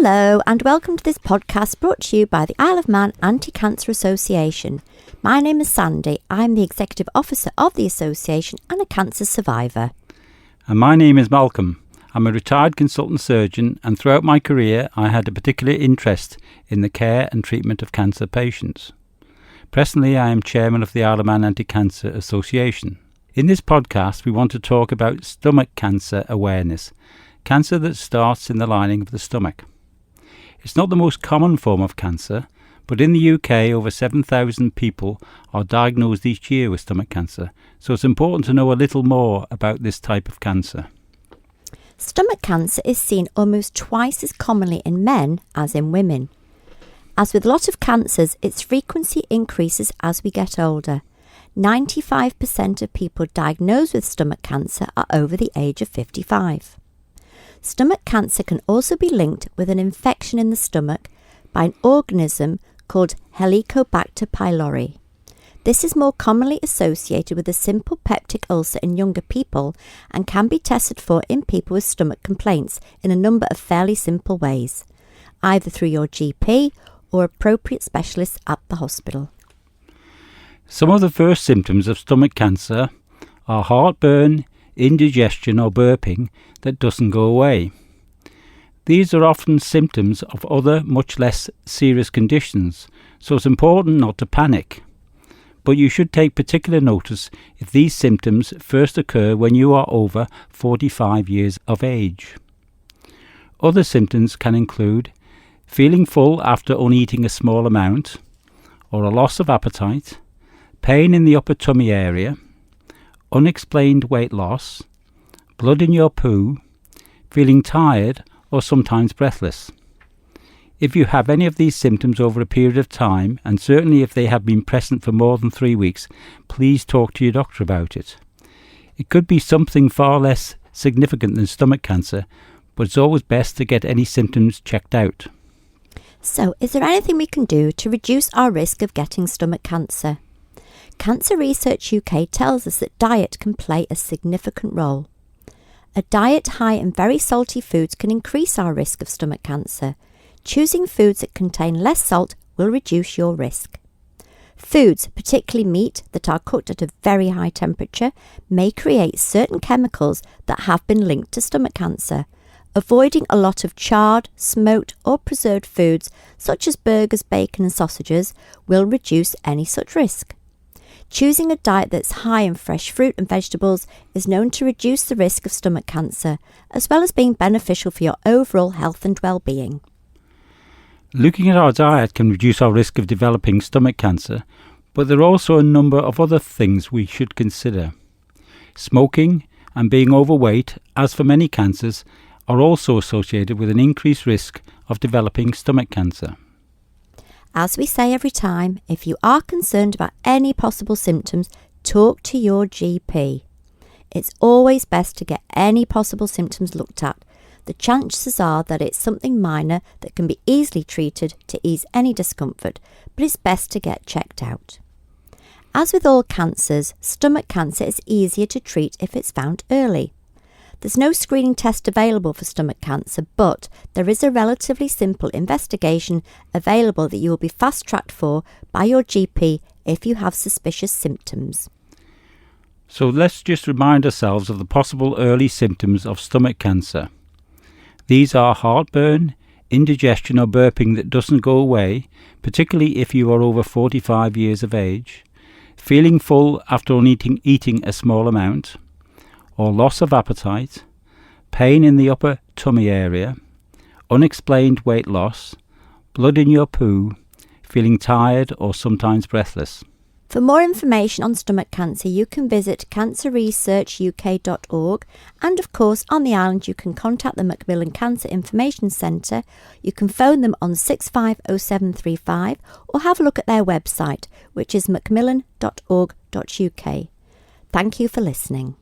Hello and welcome to this podcast brought to you by the Isle of Man Anti-Cancer Association. My name is Sandy. I'm the Executive Officer of the Association and a cancer survivor. And my name is Malcolm. I'm a retired consultant surgeon, and throughout my career I had a particular interest in the care and treatment of cancer patients. Presently I am Chairman of the Isle of Man Anti-Cancer Association. In this podcast we want to talk about stomach cancer awareness, cancer that starts in the lining of the stomach. It's not the most common form of cancer, but in the UK over 7,000 people are diagnosed each year with stomach cancer, so it's important to know a little more about this type of cancer. Stomach cancer is seen almost twice as commonly in men as in women. As with a lot of cancers, its frequency increases as we get older. 95% of people diagnosed with stomach cancer are over the age of 55. Stomach cancer can also be linked with an infection in the stomach by an organism called Helicobacter pylori. This is more commonly associated with a simple peptic ulcer in younger people and can be tested for in people with stomach complaints in a number of fairly simple ways, either through your GP or appropriate specialists at the hospital. Some of the first symptoms of stomach cancer are heartburn, indigestion or burping that doesn't go away. These are often symptoms of other much less serious conditions, so it's important not to panic. But you should take particular notice if these symptoms first occur when you are over 45 years of age. Other symptoms can include feeling full after only eating a small amount, or a loss of appetite, pain in the upper tummy area, unexplained weight loss, blood in your poo, feeling tired or sometimes breathless. If you have any of these symptoms over a period of time, and certainly if they have been present for more than 3 weeks, please talk to your doctor about it. It could be something far less significant than stomach cancer, but it's always best to get any symptoms checked out. So, is there anything we can do to reduce our risk of getting stomach cancer? Cancer Research UK tells us that diet can play a significant role. A diet high in very salty foods can increase our risk of stomach cancer. Choosing foods that contain less salt will reduce your risk. Foods, particularly meat, that are cooked at a very high temperature may create certain chemicals that have been linked to stomach cancer. Avoiding a lot of charred, smoked or preserved foods such as burgers, bacon and sausages will reduce any such risk. Choosing a diet that's high in fresh fruit and vegetables is known to reduce the risk of stomach cancer, as well as being beneficial for your overall health and well-being. Looking at our diet can reduce our risk of developing stomach cancer, but there are also a number of other things we should consider. Smoking and being overweight, as for many cancers, are also associated with an increased risk of developing stomach cancer. As we say every time, if you are concerned about any possible symptoms, talk to your GP. It's always best to get any possible symptoms looked at. The chances are that it's something minor that can be easily treated to ease any discomfort, but it's best to get checked out. As with all cancers, stomach cancer is easier to treat if it's found early. There's no screening test available for stomach cancer, but there is a relatively simple investigation available that you will be fast-tracked for by your GP if you have suspicious symptoms. So let's just remind ourselves of the possible early symptoms of stomach cancer. These are heartburn, indigestion or burping that doesn't go away, particularly if you are over 45 years of age, feeling full after only eating a small amount, or loss of appetite, pain in the upper tummy area, unexplained weight loss, blood in your poo, feeling tired or sometimes breathless. For more information on stomach cancer, you can visit cancerresearchuk.org, and of course on the island you can contact the Macmillan Cancer Information Centre. You can phone them on 650735 or have a look at their website, which is macmillan.org.uk. Thank you for listening.